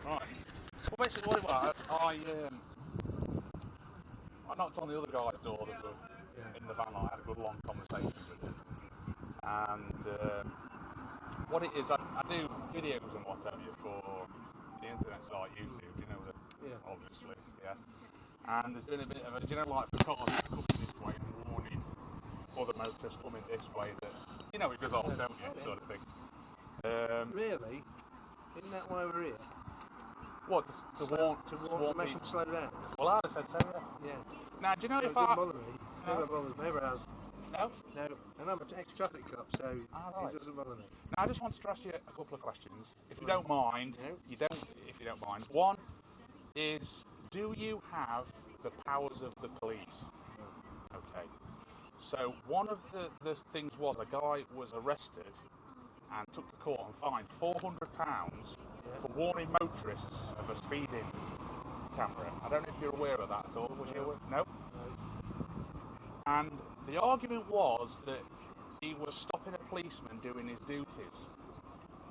Right. Well, basically, what it was, I knocked on the other guy's door that were in the van. I had a good long conversation with him, and what it is, I do videos and what have you for the internet site YouTube. You know that, obviously, yeah. And there's been a bit of a, like for cars coming this way and warning other motorists coming this way that it goes off, don't you, sort of thing. Really? Isn't that why we're here? What, to warn to make them slow down? Well, I'd have said so, yeah. Yeah. Now, do you know So if it doesn't bother me. Never bothers me, ever has. No? No. And I'm an ex-traffic cop, so right. It doesn't bother me. Now, I just wanted to ask you a couple of questions. If you don't mind, if you don't mind. One is, do you have the powers of the police? No. Okay. So, one of the things was a guy was arrested and took to court and fined £400 for warning motorists of a speeding camera. I don't know if you're aware of that at all. Was you aware? No? And the argument was that he was stopping a policeman doing his duties.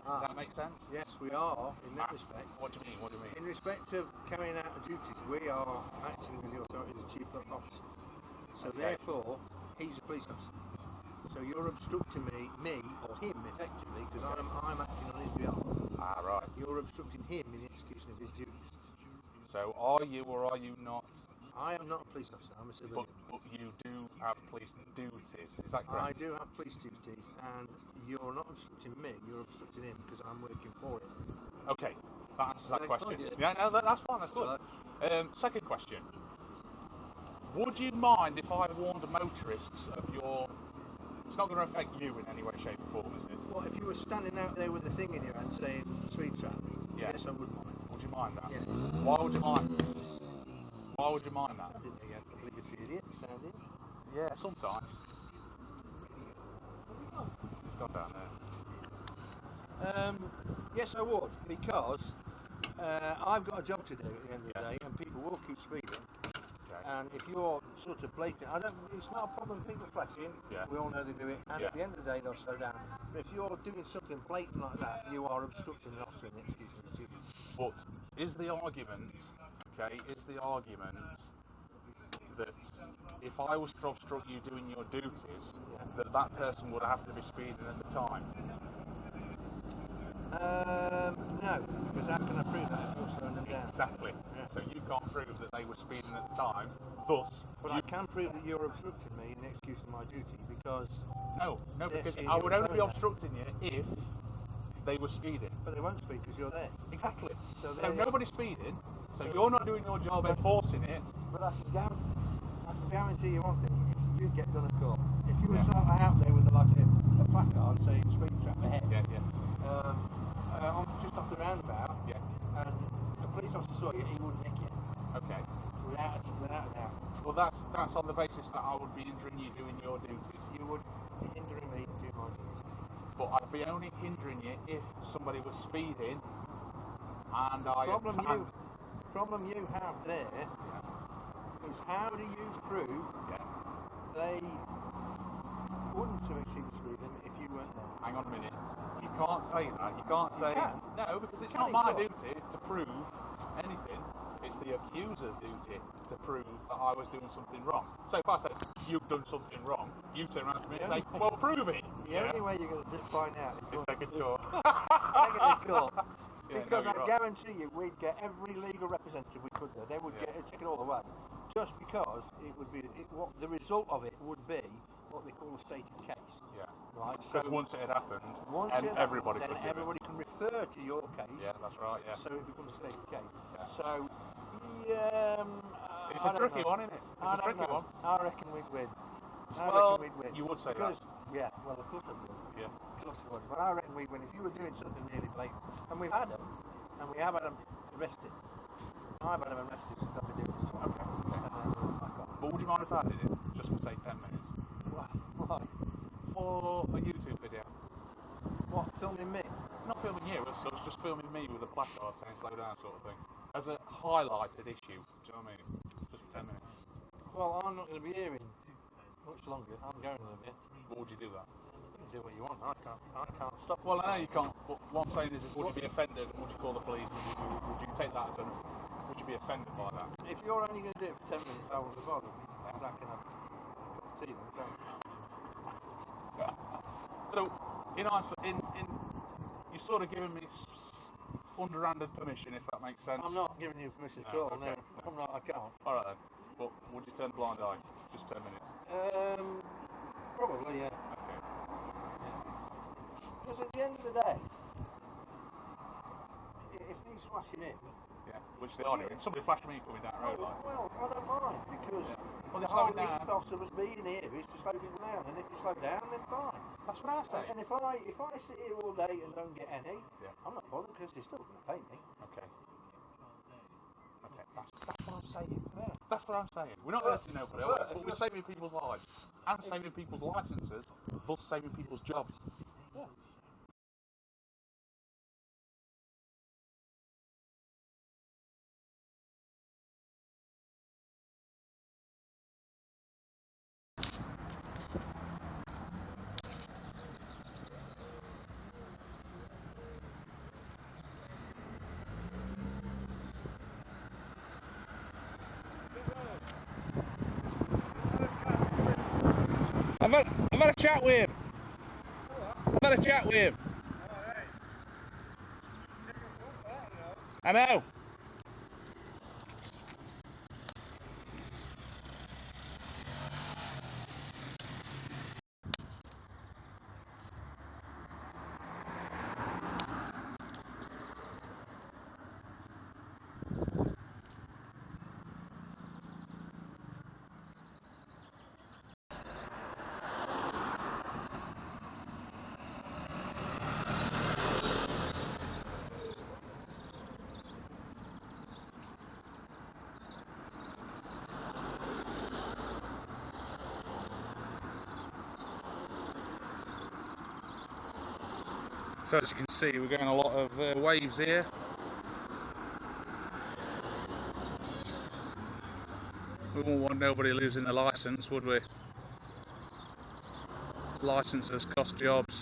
Does that make sense? Yes, we are, in that respect. What do you mean? In respect of carrying out the duties, we are acting with the authority of the chief officer. So therefore, he's a police officer. So you're obstructing me or him effectively, because I'm acting on his behalf. Ah, right. You're obstructing him in the execution of his duties. So are you or are you not? I am not a police officer, I'm a civilian. But you do have police duties, is that correct? I do have police duties, and you're not obstructing me, you're obstructing him because I'm working for him. Okay, that answers that question. Yeah, no, that's fine, that's good. Second question. Would you mind if I warned motorists of your... It's not going to affect you in any way, shape or form, is it? Well, if you were standing out there with a thing in your hand saying speed trap, yes, I would mind. Would you mind that? Yes. Why would you mind? Why would you mind that? I didn't think you had obligatory idiot standing. Yeah, sometimes. It's gone down there. Yes, I would, because I've got a job to do at the end of the day, and people will keep speeding. And if you're sort of blatant, it's not a problem people flashing, we all know they do it, and at the end of the day they'll slow down. But if you're doing something blatant like that, you are obstructing an officer in the execution of his duties. But is the argument that if I was to obstruct you doing your duties, that person would have to be speeding at the time? No, because how can I prove that if you're slowing them down? Exactly. So you can't prove that they were speeding at the time, thus... But I can prove that you're obstructing me in the execution of my duty, because... No, because I would only be obstructing you if they were speeding. But they won't speed because you're there. Exactly. So nobody's speeding, so you're not doing your job enforcing it. But I can guarantee you one thing, you'd get done at court. If you were out there with a placard saying speed trap ahead, just off the roundabout, and a police officer saw you, he would nick you. Okay. Without a doubt. Well, that's on the basis that I would be hindering you doing your duties. You would be hindering me doing my duties. But I'd be only hindering you if somebody was speeding, and problem you have there is, how do you prove they wouldn't have exceeded the speed limit if you weren't there? Hang on a minute. You can't say that. You can't say... No, because it's not my duty to prove anything. It's the accuser's duty to prove that I was doing something wrong. So if I say, you've done something wrong, you turn around to me and say, well, prove it. The only way you're going to find out is take a court. Because I guarantee you, we'd get every legal representative we could there. They would take it all away. Just because it would be, what the result of it would be what they call a stated case. Yeah. Right. Because once it had happened, everybody can refer to your case. Yeah, that's right. Yeah. So it becomes a stated case. Yeah. So, it's a tricky one, isn't it? It's a tricky one. I reckon we'd win. You would say that. Yeah. Well, of course I would. Yeah. Of course I would. But I reckon we'd win if you were doing something really blatant. And we've had them, and we have had them arrested. I've had them arrested since I've been doing this. Okay. But would you mind if I did it? Just for say 10 minutes. Why? For a YouTube video. What, filming me? Not filming you as such, just filming me with a placard saying slow down sort of thing. As a highlighted issue, do you know what I mean? Just for 10 minutes. Well, I'm not going to be here in much longer. I'm going in a bit. What would you do that? do what you want. I can't stop. Well, I know you can't. But what I'm saying is, would you be offended? Would you call the police? Would you take that as a? Would you be offended by that? If you're only going to do it for 10 minutes, I wouldn't bother. I can have tea then, can't I? So, you're sort of giving me underhanded permission, if that makes sense. I'm not giving you permission at all. Okay. No, I'm not. I can't. All right then. But would you turn a blind eye? Just 10 minutes. Probably, yeah. Okay. Yeah. Because at the end of the day, if he's flashing in, yeah, which they are doing. Somebody flashed me coming down the road. Like. Well, I don't mind because the whole down. ethos of us being here is to slow people down, and if you slow down, then fine. That's what I say. And if I sit here all day and don't get any, I'm not bothered because they're still going to pay me. Okay. That's what I'm saying. Yeah. That's what I'm saying. We're not hurting nobody, but we're saving people's lives and saving people's licences, thus saving people's jobs. Yeah. I've had a chat with him. I've had a chat with him. I know. So as you can see, we're getting a lot of waves here. We wouldn't want nobody losing their licence, would we? Licences cost jobs.